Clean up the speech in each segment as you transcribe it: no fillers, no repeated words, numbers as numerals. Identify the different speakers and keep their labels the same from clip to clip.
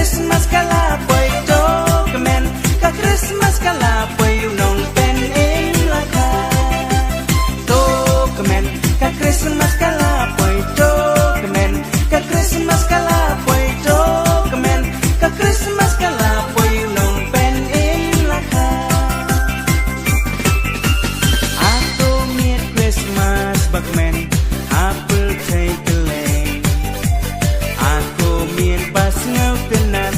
Speaker 1: Christmas kala boy to kemen ka Christmas kala boy nong pen ing laka to kemen ka Christmas kala boy to kemen ka Christmas kala boy to kemen ka Christmas kala boy nong pen ing laka aku miet Christmas bagmen apel take aku miet bas ngau tenan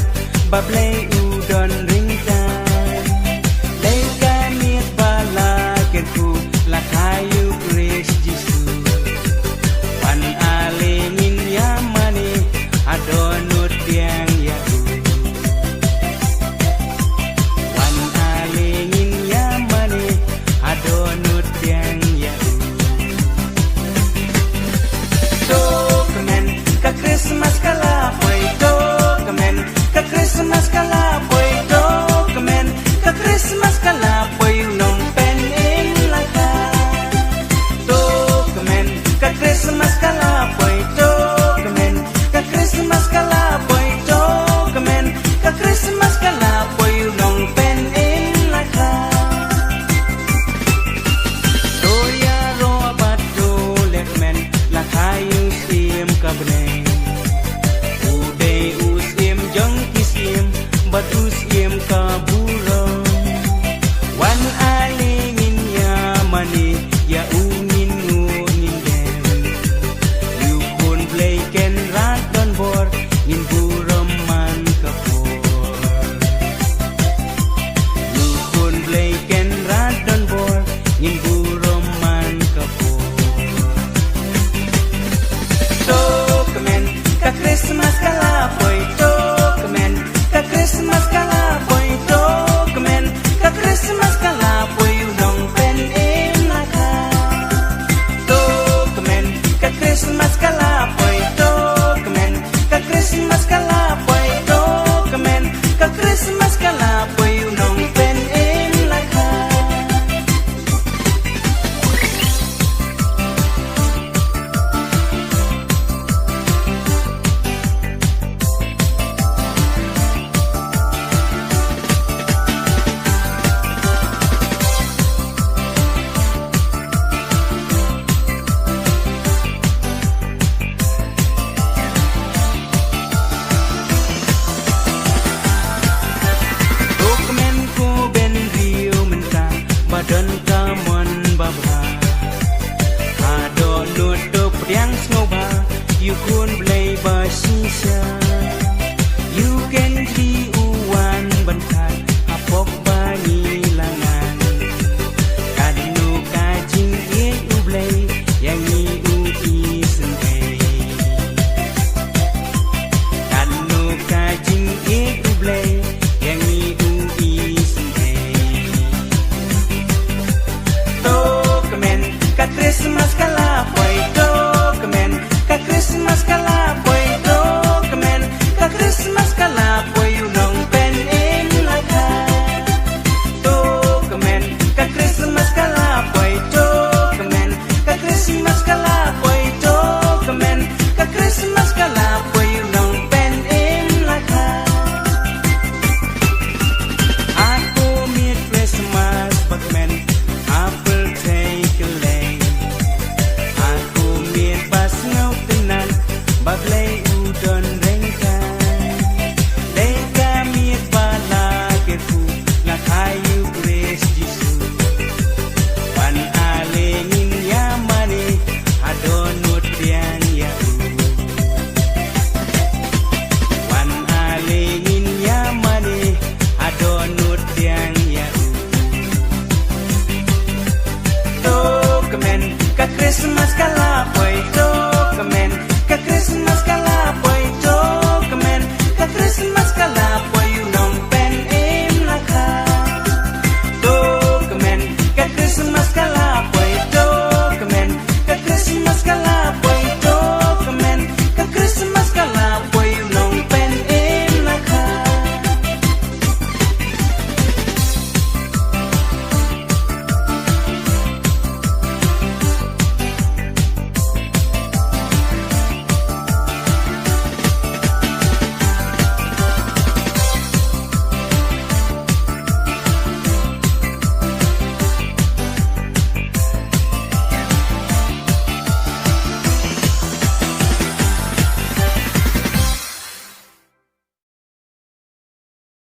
Speaker 1: bablay udon ringtan lega miet bala kenku lakayu grace jisu wan alingin yamani adonut yang yaku wan alingin yamani adonut yang yaku to kemen ka Christmas kala boy to kemen ka Christmas kala boy to kemen ka Christmas kala boy nong pen ing laka to kemen ka Christmas kala boy to kemen ka Christmas kala boy to kemen ka Christmas kala boy nong pen ing laka to ya ro abat to let men lakayu sim kabne uday usim jong kisim batus